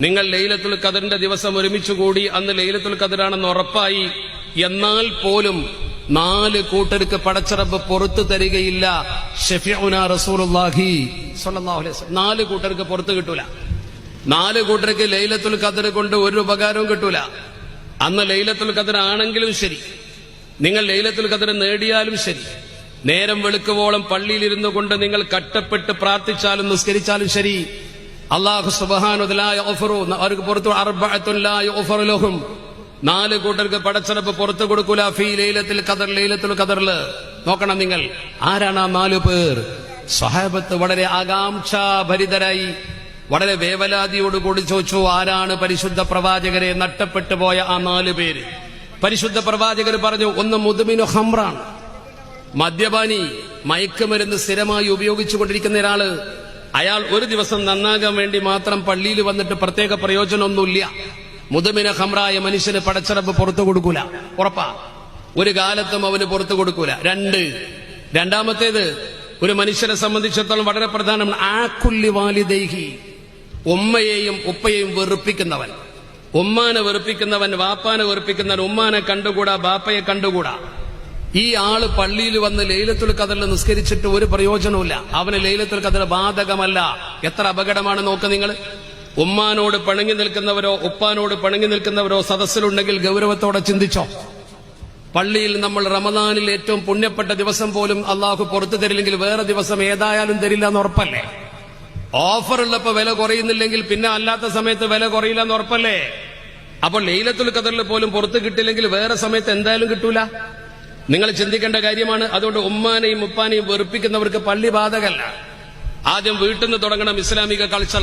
നിങ്ങൾ ലൈലത്തുൽ ഖദറിന്റെ ദിവസം ഒരുമിച്ച് കൂടി അന്ന് ലൈലത്തുൽ ഖദറാണെന്ന് ഉറപ്പായി. എന്നാൽ പോലും 4 കൂട്ടർക്ക് പടച്ചറബ് പുറത്തു തരികയില്ല. ഷഫീഉനാ റസൂലുള്ളാഹി സ്വല്ലല്ലാഹു അലൈഹി വസല്ലം 4 കൂട്ടർക്ക് പുറത്തു കിട്ടൂല. 4 കൂട്ടർക്ക് ലൈലത്തുൽ ഖദർ കൊണ്ട് ഒരു ഉപകാരവും കിട്ടൂല. അന്ന് ലൈലത്തുൽ ഖദർ ആണെങ്കിലും ശരി, നിങ്ങൾ ലൈലത്തുൽ ഖദർ നേടിയാലും ശരി, നേരം വെളുക്കുവോളം പള്ളിയിലിരുന്നു കൊണ്ട് നിങ്ങൾ കട്ടപ്പെട്ട് പ്രാർത്ഥിച്ചാലും നിസ്കരിച്ചാലും ശരി, അല്ലാഹു സുബ്ഹാനഹു വ തആല അവർക്ക് പുറത്തു അർബഅത്തുൻ ലാ യുഗ്ഫറു ലഹും 4 കൂട്ടർക്ക് പടച്ചറബ് പുറത്തു കൊടുക്കൂല. ഫീ ലൈലത്തുൽ ഖദർ, ലൈലത്തുൽ ഖദറിൽ. നോക്കണം നിങ്ങൾ, ആരാണ് ആ 4 പേർ? സ്വഹാബത്ത് വളരെ ആകാംക്ഷാഭരിതരായി വളരെ വേവലാതിയോടുകൂടി ചോദിച്ചു, ആരാണ് പരിശുദ്ധ പ്രവാചകരെ നഷ്ടപ്പെട്ടു പോയ ആ 4 പേര്? പരിശുദ്ധ പ്രവാചകർ പറഞ്ഞു, ഒന്ന് മുദ്മിനു ഖംറാണ്, മദ്യപാനി, മയക്കുമരുന്ന് സ്ഥിരമായി ഉപയോഗിച്ചുകൊണ്ടിരിക്കുന്ന ഒരാള്. അയാൾ ഒരു ദിവസം നന്നാകാൻ വേണ്ടി മാത്രം പള്ളിയിൽ വന്നിട്ട് പ്രത്യേക പ്രയോജനമൊന്നുമില്ല. മുദ്മിന ഖംറായ മനുഷ്യന് പടച്ചറബ് പുറത്തു കൊടുക്കൂല, ഉറപ്പാ. ഒരു കാലത്തും അവന് പുറത്തു കൊടുക്കൂല. രണ്ടാമത്തേത്, ഒരു മനുഷ്യനെ സംബന്ധിച്ചിടത്തോളം വളരെ പ്രധാനമാണ്, ആകുല്ലി വാലിദൈഹി, ഉമ്മയെയും ഉപ്പയെയും വെറുപ്പിക്കുന്നവൻ. ഉമ്മാനെ വെറുപ്പിക്കുന്നവൻ, വാപ്പാനെ വെറുപ്പിക്കുന്നവൻ. ഉമ്മാനെ കണ്ടുകൂടാ, ബാപ്പയെ കണ്ടുകൂടാ. ഈ ആള് പള്ളിയിൽ വന്ന് ലൈലത്തുൽ ഖദറിൽ നിസ്കരിച്ചിട്ട് ഒരു പ്രയോജനവുമില്ല. അവന് ലൈലത്തുൽ ഖദർ ബാധകമല്ല. എത്ര അപകടമാണ് നോക്ക് നിങ്ങൾ. ഉമ്മാനോട് പിണങ്ങി നിൽക്കുന്നവരോ ഉപ്പാനോട് പിണങ്ങി നിൽക്കുന്നവരോ സദസ്സിലുണ്ടെങ്കിൽ ഗൗരവത്തോടെ ചിന്തിച്ചോ. പള്ളിയിൽ നമ്മൾ റമദാനിൽ ഏറ്റവും പുണ്യപ്പെട്ട ദിവസം പോലും അള്ളാഹു പുറത്തു തരില്ലെങ്കിൽ വേറെ ദിവസം ഏതായാലും തരില്ല എന്ന് ഉറപ്പല്ലേ? ഓഫർ ഉള്ളപ്പോ വില കുറയുന്നില്ലെങ്കിൽ പിന്നെ അല്ലാത്ത സമയത്ത് വില കുറയില്ല എന്ന് ഉറപ്പല്ലേ? അപ്പോൾ ലൈലത്തുൽ ഖദറിൽ പോലും പുറത്ത് കിട്ടില്ലെങ്കിൽ വേറെ സമയത്ത് എന്തായാലും കിട്ടൂല. നിങ്ങൾ ചിന്തിക്കേണ്ട കാര്യമാണ്. അതുകൊണ്ട് ഉമ്മാനെയും ഉപ്പാനെയും വെറുപ്പിക്കുന്നവർക്ക് പള്ളി ബാധകല്ല. ആദ്യം വീട്ടിൽ നിന്ന് തുടങ്ങണം. ഇസ്ലാമിക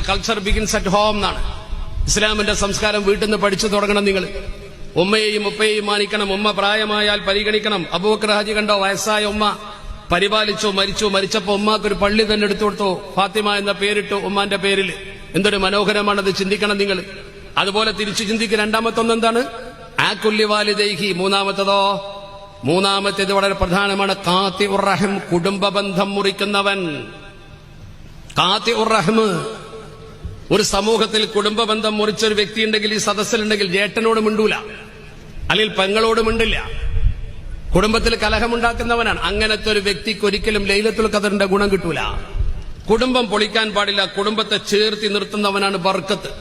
കൾച്ചർ ബിഗിൻസ് അറ്റ് ഹോം എന്നാണ്. ഇസ്ലാമിന്റെ സംസ്കാരം വീട്ടിൽ നിന്ന് പഠിച്ചു തുടങ്ങണം. നിങ്ങൾ ഉമ്മയെയും ഉപ്പയെയും മാനിക്കണം. ഉമ്മ പ്രായമായാൽ പരിഗണിക്കണം. അബൂബക്കർ ഹാജി കണ്ടോ, വയസ്സായ ഉമ്മ പരിപാലിച്ചു, മരിച്ചപ്പോ ഉമ്മാക്കൊരു പള്ളി തന്നെ എടുത്തു കൊടുത്തു. ഫാത്തിമ എന്ന പേരിട്ടു ഉമ്മാന്റെ പേരിൽ. എന്തൊരു മനോഹരമാണത്, ചിന്തിക്കണം നിങ്ങൾ. അതുപോലെ തിരിച്ചു ചിന്തിക്കുക. രണ്ടാമത്തൊന്നെന്താണ്? ആകുല്ലി വാലിദൈഹി. മൂന്നാമത്തേത് വളരെ പ്രധാനമാണ്, ഖാതി ഉർ റഹം, കുടുംബ ബന്ധം മുറിക്കുന്നവൻ. ഖാതി ഉർ റഹം. ഒരു സമൂഹത്തിൽ കുടുംബ ബന്ധം മുറിച്ചൊരു വ്യക്തി ഉണ്ടെങ്കിൽ, ഈ സദസ്സിലുണ്ടെങ്കിൽ, ജേട്ടനോട് മിണ്ടൂല, അല്ലെങ്കിൽ പെങ്ങളോട് മിണ്ടില്ല, കുടുംബത്തിൽ കലഹമുണ്ടാക്കുന്നവനാണ്. അങ്ങനത്തെ ഒരു വ്യക്തിക്ക് ഒരിക്കലും ലൈലത്തുൽ ഖദറിന്റെ ഗുണം കിട്ടൂല. കുടുംബം പൊളിക്കാൻ പാടില്ല. കുടുംബത്തെ ചേർത്തി നിർത്തുന്നവനാണ് ബർക്കത്ത്.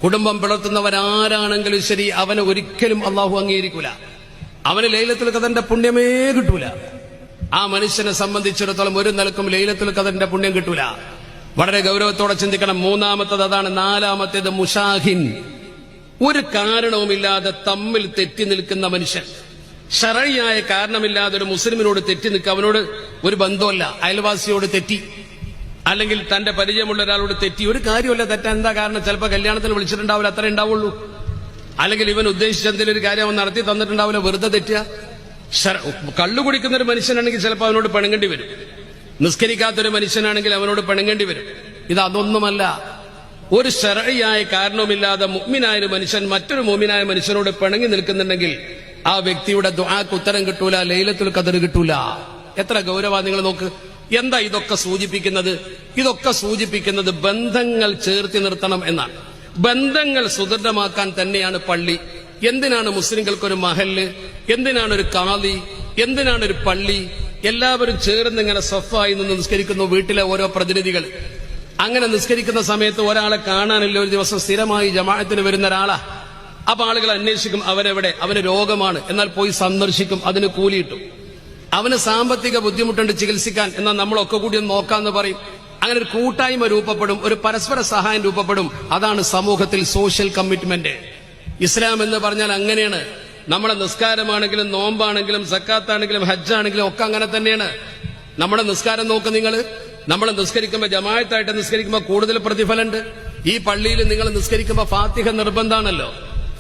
കുടുംബം പിളർത്തുന്നവനാരാണെങ്കിലും ശരി, അവന് ഒരിക്കലും അള്ളാഹു അംഗീകരിക്കൂല. അവന് ലൈലത്തുൽ ഖദറിന്റെ പുണ്യമേ കിട്ടൂല. ആ മനുഷ്യനെ സംബന്ധിച്ചിടത്തോളം ഒരു നിലക്കും ലൈലത്തുൽ ഖദറിന്റെ പുണ്യം കിട്ടൂല. വളരെ ഗൗരവത്തോടെ ചിന്തിക്കണം. മൂന്നാമത്തത് അതാണ്. നാലാമത്തേത് മുഷാഹിൻ, ഒരു കാരണവുമില്ലാതെ തമ്മിൽ തെറ്റി നിൽക്കുന്ന മനുഷ്യൻ. ശറഈയായ കാരണമില്ലാതെ ഒരു മുസ്ലിമിനോട് തെറ്റി നിൽക്കുക, അവനോട് ഒരു ബന്ധമല്ല. അയൽവാസിയോട് തെറ്റി, അല്ലെങ്കിൽ തന്റെ പരിചയമുള്ള ഒരാളോട് തെറ്റി. ഒരു കാര്യമല്ല തെറ്റാൻ. എന്താ കാരണം? ചിലപ്പോൾ കല്യാണത്തിന് വിളിച്ചിട്ടുണ്ടാവില്ല, അത്രേ ഉണ്ടാവുള്ളൂ. അല്ലെങ്കിൽ ഇവൻ ഉദ്ദേശിച്ച എന്തെങ്കിലും ഒരു കാര്യം അവൻ നടത്തി തന്നിട്ടുണ്ടാവില്ല, വെറുതെ തെറ്റുക. കള്ളു കുടിക്കുന്ന ഒരു മനുഷ്യനാണെങ്കിൽ ചിലപ്പോൾ അവനോട് പിണങ്ങേണ്ടി വരും. നിസ്കരിക്കാത്തൊരു മനുഷ്യനാണെങ്കിൽ അവനോട് പിണങ്ങേണ്ടി വരും. അതൊന്നുമല്ല. ഒരു ശറഈയായ കാരണവുമില്ലാതെ മുഅ്മിനായ ഒരു മനുഷ്യൻ മറ്റൊരു മുഅ്മിനായ മനുഷ്യനോട് പിണങ്ങി നിൽക്കുന്നുണ്ടെങ്കിൽ ആ വ്യക്തിയുടെ ദുആക്ക് ഉത്തരം കിട്ടൂല, ലൈലത്തുൽ ഖദർ കിട്ടൂല. എത്ര ഗൗരവാ നിങ്ങൾ നോക്ക്. എന്താ ഇതൊക്കെ സൂചിപ്പിക്കുന്നത്? ഇതൊക്കെ സൂചിപ്പിക്കുന്നത് ബന്ധങ്ങൾ ചേർത്തി നിർത്തണം എന്നാണ്. ബന്ധങ്ങൾ സുദൃഢമാക്കാൻ തന്നെയാണ് പള്ളി. എന്തിനാണ് മുസ്ലിങ്ങൾക്കൊരു മഹല്ല്? എന്തിനാണ് ഒരു ഖാദി? എന്തിനാണ് ഒരു പള്ളി? എല്ലാവരും ചേർന്ന് ഇങ്ങനെ സഫായി നിന്ന് നിസ്കരിക്കുന്നു. വീട്ടിലെ ഓരോ പ്രതിനിധികൾ അങ്ങനെ നിസ്കരിക്കുന്ന സമയത്ത് ഒരാളെ കാണാനില്ല. ഒരു ദിവസം സ്ഥിരമായി ജമാഅത്തിന് വരുന്ന ഒരാളാ. അപ്പൊ ആളുകൾ അന്വേഷിക്കും, അവനെവിടെ? അവന് രോഗമാണ്. എന്നാൽ പോയി സന്ദർശിക്കും, അതിന് കൂലിയിട്ടു. അവന് സാമ്പത്തിക ബുദ്ധിമുട്ടുണ്ട് ചികിത്സിക്കാൻ, എന്നാൽ നമ്മളൊക്കെ കൂടി ഒന്ന് നോക്കാന്ന് പറയും. അങ്ങനെ ഒരു കൂട്ടായ്മ രൂപപ്പെടും, ഒരു പരസ്പര സഹായം രൂപപ്പെടും. അതാണ് സമൂഹത്തിൽ സോഷ്യൽ കമ്മിറ്റ്മെന്റ്. ഇസ്ലാം എന്ന് പറഞ്ഞാൽ അങ്ങനെയാണ്. നമ്മുടെ നിസ്കാരമാണെങ്കിലും നോമ്പാണെങ്കിലും സക്കാത്താണെങ്കിലും ഹജ്ജാണെങ്കിലും ഒക്കെ അങ്ങനെ തന്നെയാണ്. നമ്മുടെ നിസ്കാരം നോക്ക് നിങ്ങൾ. നമ്മൾ നിസ്കരിക്കുമ്പോൾ ജമാഅത്തായിട്ട് നിസ്കരിക്കുമ്പോൾ കൂടുതൽ പ്രതിഫലമുണ്ട്. ഈ പള്ളിയിൽ നിങ്ങൾ നിസ്കരിക്കുമ്പോൾ ഫാത്തിഹ നിർബന്ധമാണല്ലോ.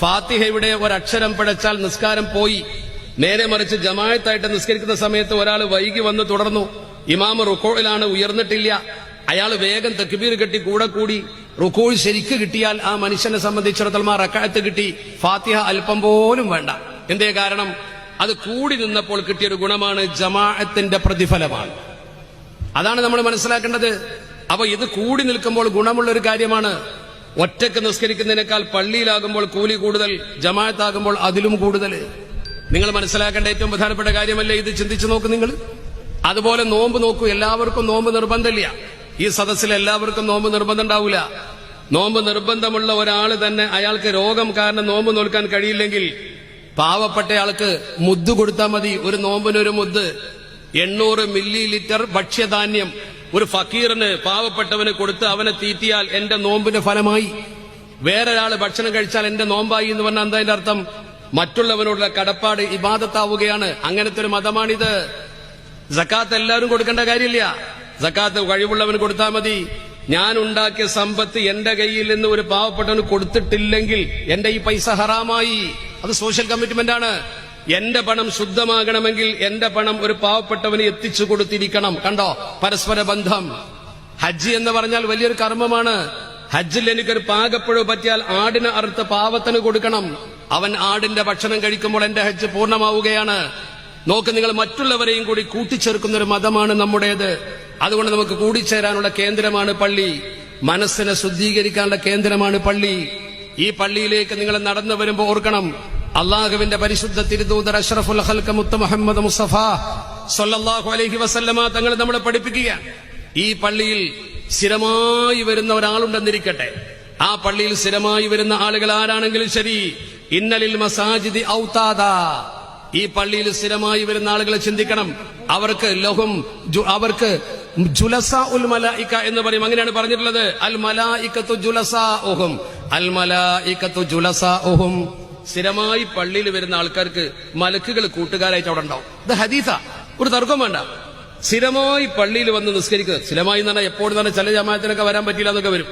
ഫാത്തിഹയുടെ ഒരക്ഷരം പിഴച്ചാൽ നിസ്കാരം പോയി. നേരെ മറിച്ച് ജമാഅത്തായിട്ട് നിസ്കരിക്കുന്ന സമയത്ത് ഒരാൾ വൈകി വന്ന് തുടർന്നു, ഇമാമ് റുക്കോയിലാണ്, ഉയർന്നിട്ടില്ല, അയാൾ വേഗം തക്ബീർ കെട്ടി കൂടെ കൂടി റുക്കോൾ ശരിക്ക് കിട്ടിയാൽ ആ മനുഷ്യനെ സംബന്ധിച്ചിടത്തോളം ആ റക്അത്ത് കിട്ടി. ഫാത്തിഹ അല്പം പോലും വേണ്ട. എന്തേ കാരണം? അത് കൂടി നിന്നപ്പോൾ കിട്ടിയൊരു ഗുണമാണ്, ജമാഅത്തിന്റെ പ്രതിഫലമാണ്. അതാണ് നമ്മൾ മനസ്സിലാക്കേണ്ടത്. അപ്പൊ ഇത് കൂടി നിൽക്കുമ്പോൾ ഗുണമുള്ള ഒരു കാര്യമാണ്. ഒറ്റക്ക് നിസ്കരിക്കുന്നതിനേക്കാൾ പള്ളിയിലാകുമ്പോൾ കൂലി കൂടുതൽ, ജമാഅത്താകുമ്പോൾ അതിലും കൂടുതൽ. നിങ്ങൾ മനസ്സിലാക്കേണ്ട ഏറ്റവും പ്രധാനപ്പെട്ട കാര്യമല്ലേ ഇത്? ചിന്തിച്ചു നോക്ക് നിങ്ങൾ. അതുപോലെ നോമ്പ് നോക്കൂ. എല്ലാവർക്കും നോമ്പ് നിർബന്ധമില്ല. ഈ സദസ്സിൽ എല്ലാവർക്കും നോമ്പ് നിർബന്ധം ഉണ്ടാവില്ല. നോമ്പ് നിർബന്ധമുള്ള ഒരാൾ തന്നെ അയാൾക്ക് രോഗം കാരണം നോമ്പ് നോൽക്കാൻ കഴിയില്ലെങ്കിൽ പാവപ്പെട്ടയാൾക്ക് മുദ്ദ് കൊടുത്താൽ മതി. ഒരു നോമ്പിനൊരു മുദ്ദ് 800 മില്ലി ലിറ്റർ ഭക്ഷ്യധാന്യം ഒരു ഫക്കീറിന്, പാവപ്പെട്ടവന് കൊടുത്ത് അവനെ തീറ്റിയാൽ എന്റെ നോമ്പിന്റെ ഫലമായി. വേറൊരാൾ ഭക്ഷണം കഴിച്ചാൽ എന്റെ നോമ്പായി എന്ന് പറഞ്ഞാൽ എന്താ അതിന്റെ അർത്ഥം? മറ്റുള്ളവനോടുള്ള കടപ്പാട് ഇബാദത്താവുകയാണ്. അങ്ങനത്തെ ഒരു മതമാണിത്. സക്കാത്ത് എല്ലാവരും കൊടുക്കേണ്ട കാര്യമില്ല. സക്കാത്ത് കഴിവുള്ളവന് കൊടുത്താൽ മതി. ഞാൻ ഉണ്ടാക്കിയ സമ്പത്ത് എന്റെ കയ്യിൽ നിന്ന് ഒരു പാവപ്പെട്ടവന് കൊടുത്തിട്ടില്ലെങ്കിൽ എന്റെ ഈ പൈസ ഹറാമായി. അത് സോഷ്യൽ കമ്മിറ്റ്മെന്റ് ആണ്. എന്റെ പണം ശുദ്ധമാകണമെങ്കിൽ എന്റെ പണം ഒരു പാവപ്പെട്ടവന് എത്തിച്ചു കൊടുത്തിരിക്കണം. കണ്ടോ പരസ്പര ബന്ധം. ഹജ്ജ് എന്ന് പറഞ്ഞാൽ വലിയൊരു കർമ്മമാണ്. ഹജ്ജിൽ എനിക്കൊരു പാകപ്പുഴ പറ്റിയാൽ ആടിന് അറുത്ത് പാവത്തിന് കൊടുക്കണം. അവൻ ആടിന്റെ ഭക്ഷണം കഴിക്കുമ്പോൾ എന്റെ ഹജ്ജ് പൂർണ്ണമാവുകയാണ്. നോക്ക് നിങ്ങൾ, മറ്റുള്ളവരെയും കൂടി കൂട്ടിച്ചേർക്കുന്ന ഒരു മതമാണ് നമ്മുടേത്. അതുകൊണ്ട് നമുക്ക് കൂടിച്ചേരാനുള്ള കേന്ദ്രമാണ് പള്ളി. മനസ്സിനെ ശുദ്ധീകരിക്കാനുള്ള കേന്ദ്രമാണ് പള്ളി. ഈ പള്ളിയിലേക്ക് നിങ്ങൾ നടന്നു വരുമ്പോൾ ഓർക്കണം, അള്ളാഹുവിന്റെ പരിശുദ്ധ തിരുദൂതർ അഷ്റഫുൽ ഖൽഖ് മുത്ത് മുഹമ്മദ് മുസ്തഫ സ്വല്ലല്ലാഹു അലൈഹി വസല്ലമ തങ്ങൾ നമ്മളെ പഠിപ്പിക്കുകയാണ്. ഈ പള്ളിയിൽ സ്ഥിരമായി വരുന്ന ഒരാളുണ്ടെന്നിരിക്കട്ടെ. ആ പള്ളിയിൽ സ്ഥിരമായി വരുന്ന ആളുകൾ ആരാണെങ്കിലും ശരി, ഇന്നലിൽ മസാജിദി ഔതാദാ, ഈ പള്ളിയിൽ സ്ഥിരമായി വരുന്ന ആളുകളെ ചിന്തിക്കണം. അവർക്ക് അവർക്ക് ജുലസാ ഉൽ മലായിക എന്ന് പറയും. അങ്ങനെയാണ് പറഞ്ഞിട്ടുള്ളത്. അൽ മലായികത്തു ജുലസാഉഹും, അൽ മലായികത്തു ജുലസാഉഹും. സ്ഥിരമായി പള്ളിയിൽ വരുന്ന ആൾക്കാർക്ക് മലക്കുകൾ കൂട്ടുകാരായിട്ട് അവിടെ ഉണ്ടാവും. ഇത് ഹദീസാ, ഒരു തർക്കം വേണ്ട. സ്ഥിരമായി പള്ളിയിൽ വന്ന് നിസ്കരിക്കുക. സ്ഥിരമായി എന്ന് പറഞ്ഞാൽ എപ്പോഴും തന്നെ ചില ജമാഅത്തിനൊക്കെ വരാൻ പറ്റില്ല എന്നൊക്കെ വരും.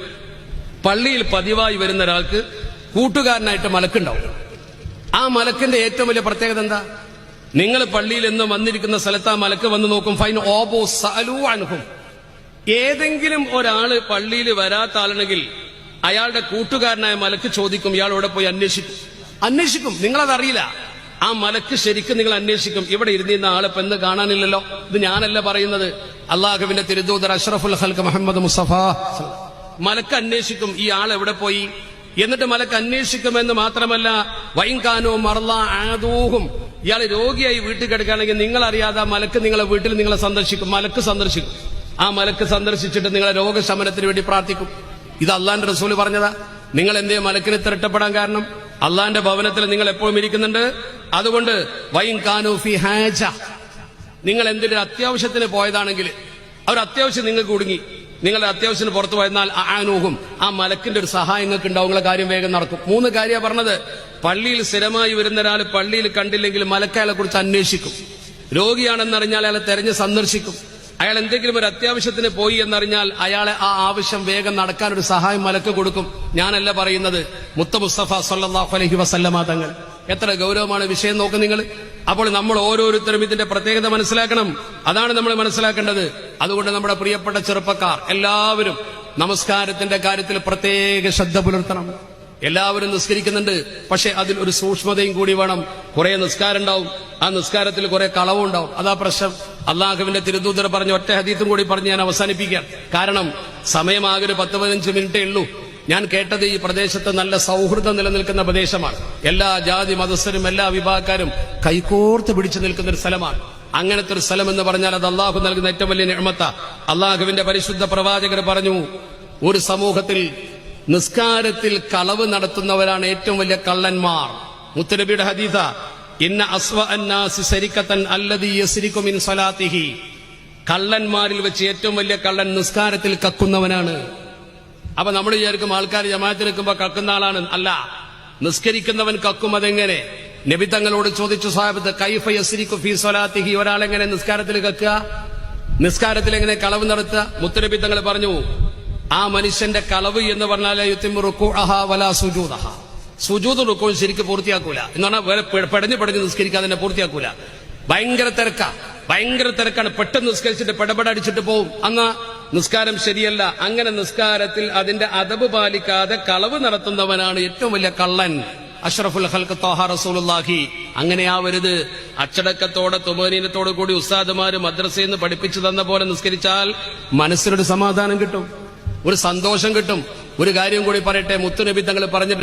പള്ളിയിൽ പതിവായി വരുന്ന ഒരാൾക്ക് കൂട്ടുകാരനായിട്ട് മലക്കുണ്ടാവും. ആ മലക്കിന്റെ ഏറ്റവും വലിയ പ്രത്യേകത എന്താ? നിങ്ങൾ പള്ളിയിൽ എന്ന് വന്നിരിക്കുന്ന സ്ഥലത്ത് ആ മലക്ക് വന്ന് നോക്കും. ഫൈൻ ഓബോ സഅലൂ അൻഹും. ഏതെങ്കിലും ഒരാള് പള്ളിയിൽ വരാത്ത ആളാണെങ്കിൽ അയാളുടെ കൂട്ടുകാരനായ മലക്ക് ചോദിക്കും, ഇയാൾ ഇവിടെ പോയി അന്വേഷിക്കും. നിങ്ങളതറിയില്ല. ആ മലക്ക് ശരിക്കും നിങ്ങൾ അന്വേഷിക്കും. ഇവിടെ ഇരുന്നിരുന്ന ആളിപ്പോ എന്ന് കാണാനില്ലല്ലോ. ഇത് ഞാനല്ല പറയുന്നത്, അള്ളാഹുവിന്റെ തിരുദൂതർ അഷ്റഫുൽ ഖൽഖ് മുഹമ്മദ് മുസ്തഫ. മലക്ക് അന്വേഷിക്കും ഈ ആൾ എവിടെ പോയി. എന്നിട്ട് മലക്ക് അന്വേഷിക്കുമെന്ന് മാത്രമല്ല, വൈൻകാനോ മറല ആദൂഹും, ഇയാൾ രോഗിയായി വീട്ടിൽ കിടക്കുകയാണെങ്കിൽ നിങ്ങൾ അറിയാതെ മലക്ക് നിങ്ങളെ വീട്ടിൽ നിങ്ങളെ സന്ദർശിക്കും. മലക്ക് സന്ദർശിക്കും. ആ മലക്ക് സന്ദർശിച്ചിട്ട് നിങ്ങളെ രോഗശമനത്തിന് വേണ്ടി പ്രാർത്ഥിക്കും. ഇത് അള്ളാന്റെ റസൂല് പറഞ്ഞതാ. നിങ്ങൾ എന്തേ മലക്കിന് തിരട്ടപ്പെടാൻ കാരണം? അള്ളാന്റെ ഭവനത്തിൽ നിങ്ങൾ എപ്പോഴും ഇരിക്കുന്നുണ്ട്. അതുകൊണ്ട് വൈൻകാനോ ഫി ഹാജ, നിങ്ങൾ എന്തെങ്കിലും അത്യാവശ്യത്തിന് പോയതാണെങ്കിൽ അവർ അത്യാവശ്യം നിങ്ങൾക്ക് കുടുങ്ങി, നിങ്ങളുടെ അത്യാവശ്യത്തിന് പുറത്തു പോയെന്നാൽ ആനൂഹും, ആ മലക്കിന്റെ ഒരു സഹായം നിങ്ങൾക്ക് ഉണ്ടാവും. നിങ്ങളെ കാര്യം വേഗം നടക്കും. 3 കാര്യമാണ് പറഞ്ഞത്. പള്ളിയിൽ സ്ഥിരമായി വരുന്ന ഒരാൾ പള്ളിയിൽ കണ്ടില്ലെങ്കിൽ മലക്ക് അയാളെ കുറിച്ച് അന്വേഷിക്കും. രോഗിയാണെന്നറിഞ്ഞാൽ അയാളെ തെരഞ്ഞ് സന്ദർശിക്കും. അയാൾ എന്തെങ്കിലും ഒരു അത്യാവശ്യത്തിന് പോയി എന്നറിഞ്ഞാൽ അയാളെ ആ ആവശ്യം വേഗം നടക്കാൻ ഒരു സഹായം മലക്ക് കൊടുക്കും. ഞാനല്ല പറയുന്നത്, മുത്ത മുസ്തഫ സല്ലല്ലാഹു അലൈഹി വസല്ലമ തങ്ങൾ. എത്ര ഗൗരവമാണ് വിഷയം നോക്ക് നിങ്ങൾ. അപ്പോൾ നമ്മൾ ഓരോരുത്തരും ഇതിന്റെ പ്രത്യേകത മനസ്സിലാക്കണം. അതാണ് നമ്മൾ മനസ്സിലാക്കേണ്ടത്. അതുകൊണ്ട് നമ്മുടെ പ്രിയപ്പെട്ട ചെറുപ്പക്കാർ എല്ലാവരും നമസ്കാരത്തിന്റെ കാര്യത്തിൽ പ്രത്യേക ശ്രദ്ധ പുലർത്തണം. എല്ലാവരും നിസ്കരിക്കുന്നുണ്ട്, പക്ഷെ അതിൽ ഒരു സൂക്ഷ്മതയും കൂടി വേണം. കുറെ നിസ്കാരം ഉണ്ടാവും, ആ നിസ്കാരത്തിൽ കുറെ കളവുണ്ടാവും. അതാ പ്രശ്നം. അള്ളാഹുവിന്റെ തിരുദൂതർ പറഞ്ഞ ഒറ്റ ഹദീസും കൂടി പറഞ്ഞ് ഞാൻ അവസാനിപ്പിക്കാം. കാരണം സമയമാകെ ഒരു 10-15 മിനിറ്റേ ഉള്ളൂ. ഞാൻ കേട്ടത് ഈ പ്രദേശത്ത് നല്ല സൗഹൃദം നിലനിൽക്കുന്ന പ്രദേശമാണ്. എല്ലാ ജാതി മതസ്ഥരും എല്ലാ വിഭാഗക്കാരും കൈകോർത്ത് പിടിച്ചു നിൽക്കുന്ന ഒരു സ്ഥലമാണ്. അങ്ങനത്തെ ഒരു സ്ഥലം എന്ന് പറഞ്ഞാൽ അത് അള്ളാഹു നൽകുന്ന ഏറ്റവും വലിയ നിഅമത്താ. അള്ളാഹുവിന്റെ പരിശുദ്ധ പ്രവാചകർ പറഞ്ഞു, ഒരു സമൂഹത്തിൽ നിസ്കാരത്തിൽ കളവ് നടത്തുന്നവരാണ് ഏറ്റവും വലിയ കള്ളന്മാർ. മുത്തനബിയുടെ ഹദീസ, ഇന്ന അസ്വ അന്നാസി സരിക്കത്തൻ അല്ലദീ യസ്രികു മിൻ സ്വലാത്തിഹി. കള്ളന്മാരിൽ വെച്ച് ഏറ്റവും വലിയ കള്ളൻ നിസ്കാരത്തിൽ കക്കുന്നവനാണ്. അപ്പൊ നമ്മൾ വിചാരിക്കും ആൾക്കാർ ജമാഅത്തിൽ നിൽക്കുമ്പോ കക്കുന്ന ആളാണ്. അല്ല, നിസ്കരിക്കുന്നവൻ കക്കും. അതെങ്ങനെ? നബി തങ്ങളോട് ചോദിച്ചു സ്വഹാബത്ത്, കൈഫ യസ്രികു ഫീ സ്വലാത്തിഹി, ഒരാളെങ്ങനെ നിസ്കാരത്തിൽ കക്കുക, നിസ്കാരത്തിൽ എങ്ങനെ കളവ് നടത്തുക? മുത്തനബി തങ്ങൾ പറഞ്ഞു, ആ മനുഷ്യന്റെ കളവ് എന്ന് പറഞ്ഞാൽ യുത്തിമു റുകൂഅഹ വലാ സുജൂദഹ, സുജൂദ് റുകൂഉ ശരിക്കും പൂർത്തിയാക്കൂല. എന്ന് പറഞ്ഞാൽ പടഞ്ഞു നിസ്കരിക്കാതെ തന്നെ പൂർത്തിയാക്കൂല. ഭയങ്കര തിരക്കാണ്. പെട്ടെന്ന് നിസ്കരിച്ചിട്ട് പെടപെടടിച്ചിട്ട് പോവും. അന്നാ നിസ്കാരം ശരിയല്ല. അങ്ങനെ നിസ്കാരത്തിൽ അതിന്റെ അദബ് പാലിക്കാതെ കളവ് നടത്തുന്നവനാണ് ഏറ്റവും വലിയ കള്ളൻ. അഷ്റഫുൽ ഖൽഖ് ത്വാഹ റസൂലുള്ളാഹി അങ്ങനെയാവരുത്. അച്ചടക്കത്തോടെ തുമനീനത്തോടു കൂടി ഉസ്താദുമാര് മദ്രസയിൽ നിന്ന് പഠിപ്പിച്ചു തന്ന പോലെ നിസ്കരിച്ചാൽ മനസ്സിനൊരു സമാധാനം കിട്ടും. ഒരു സന്തോഷം കിട്ടും. ഒരു കാര്യം കൂടി പറയട്ടെ, മുത്തുനബി തങ്ങൾ പറഞ്ഞിട്ട്